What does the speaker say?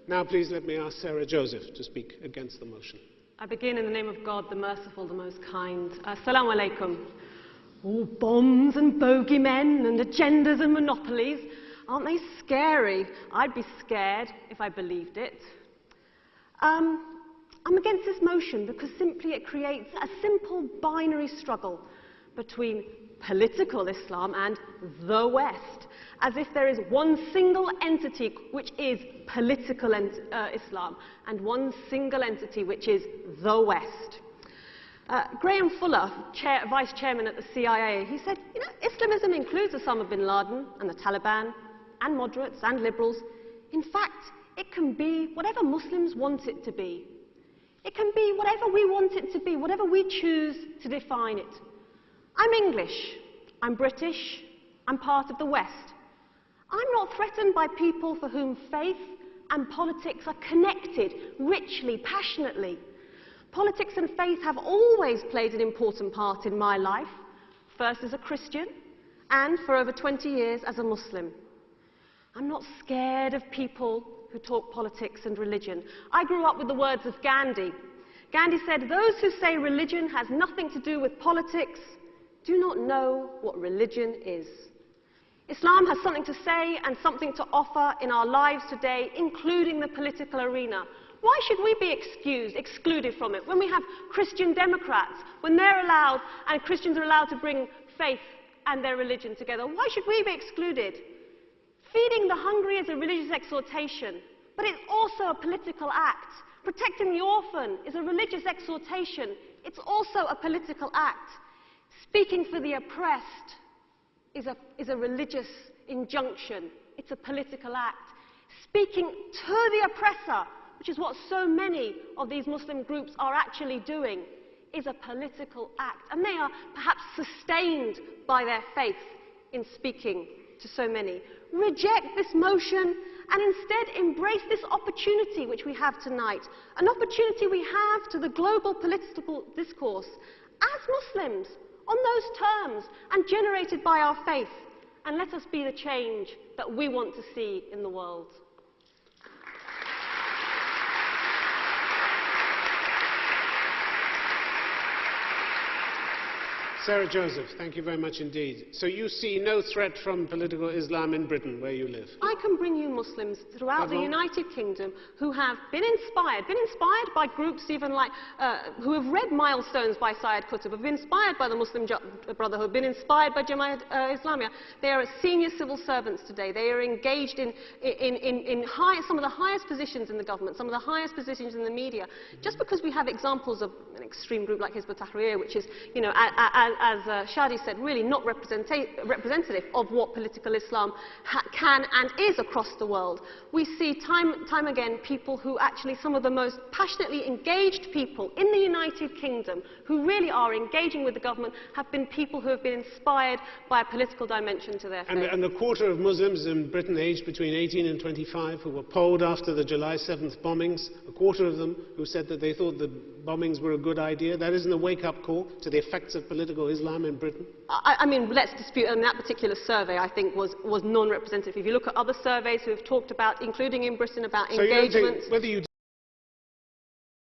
Now please let me ask Sarah Joseph to speak against the motion. I begin in the name of God, the merciful, the most kind. Assalamu alaikum. Oh, bombs and bogeymen and agendas and monopolies. Aren't they scary? I'd be scared if I believed it. I'm against this motion because simply it creates a simple binary struggle between political Islam and the West, as if there is one single entity which is political Islam and one single entity which is the West. Graham Fuller, Vice Chairman at the CIA, he said, Islamism includes Osama bin Laden and the Taliban and moderates and liberals. In fact, it can be whatever Muslims want it to be. It can be whatever we want it to be, whatever we choose to define it. I'm English, I'm British, I'm part of the West. I'm not threatened by people for whom faith and politics are connected, richly, passionately. Politics and faith have always played an important part in my life, first as a Christian and for over 20 years as a Muslim. I'm not scared of people who talk politics and religion. I grew up with the words of Gandhi. Gandhi said, "Those who say religion has nothing to do with politics do not know what religion is." Islam has something to say and something to offer in our lives today, including the political arena. Why should we be excluded from it when we have Christian Democrats, when they're allowed and Christians are allowed to bring faith and their religion together? Why should we be excluded? Feeding the hungry is a religious exhortation, but it's also a political act. Protecting the orphan is a religious exhortation. It's also a political act. Speaking for the oppressed is a religious injunction. It's a political act. Speaking to the oppressor, which is what so many of these Muslim groups are actually doing, is a political act. And they are perhaps sustained by their faith in speaking to so many. Reject this motion and instead embrace this opportunity which we have tonight, an opportunity we have to the global political discourse as Muslims, on those terms and generated by our faith, and let us be the change that we want to see in the world. Sarah Joseph, thank you very much indeed. So you see no threat from political Islam in Britain, where you live? I can bring you Muslims throughout the United Kingdom who have been inspired by groups even like, who have read Milestones by Syed Qutb, have been inspired by the Muslim Brotherhood, been inspired by Jamaat Islamiyah. They are senior civil servants today. They are engaged in some of the highest positions in the government, some of the highest positions in the media. Just because we have examples of an extreme group like Hizb ut-Tahrir, which is, as Shadi said, really not representative of what political Islam can and is across the world. We see time again people who actually, some of the most passionately engaged people in the United Kingdom who really are engaging with the government have been people who have been inspired by a political dimension to their faith. And the quarter of Muslims in Britain aged between 18 and 25 who were polled after the July 7th bombings, a quarter of them who said that they thought the bombings were a good idea. That isn't a wake-up call to the effects of political Islam in Britain? I mean, let's dispute, and that particular survey, I think, was non-representative. If you look at other surveys who have talked about, including in Britain, about engagement... Whether you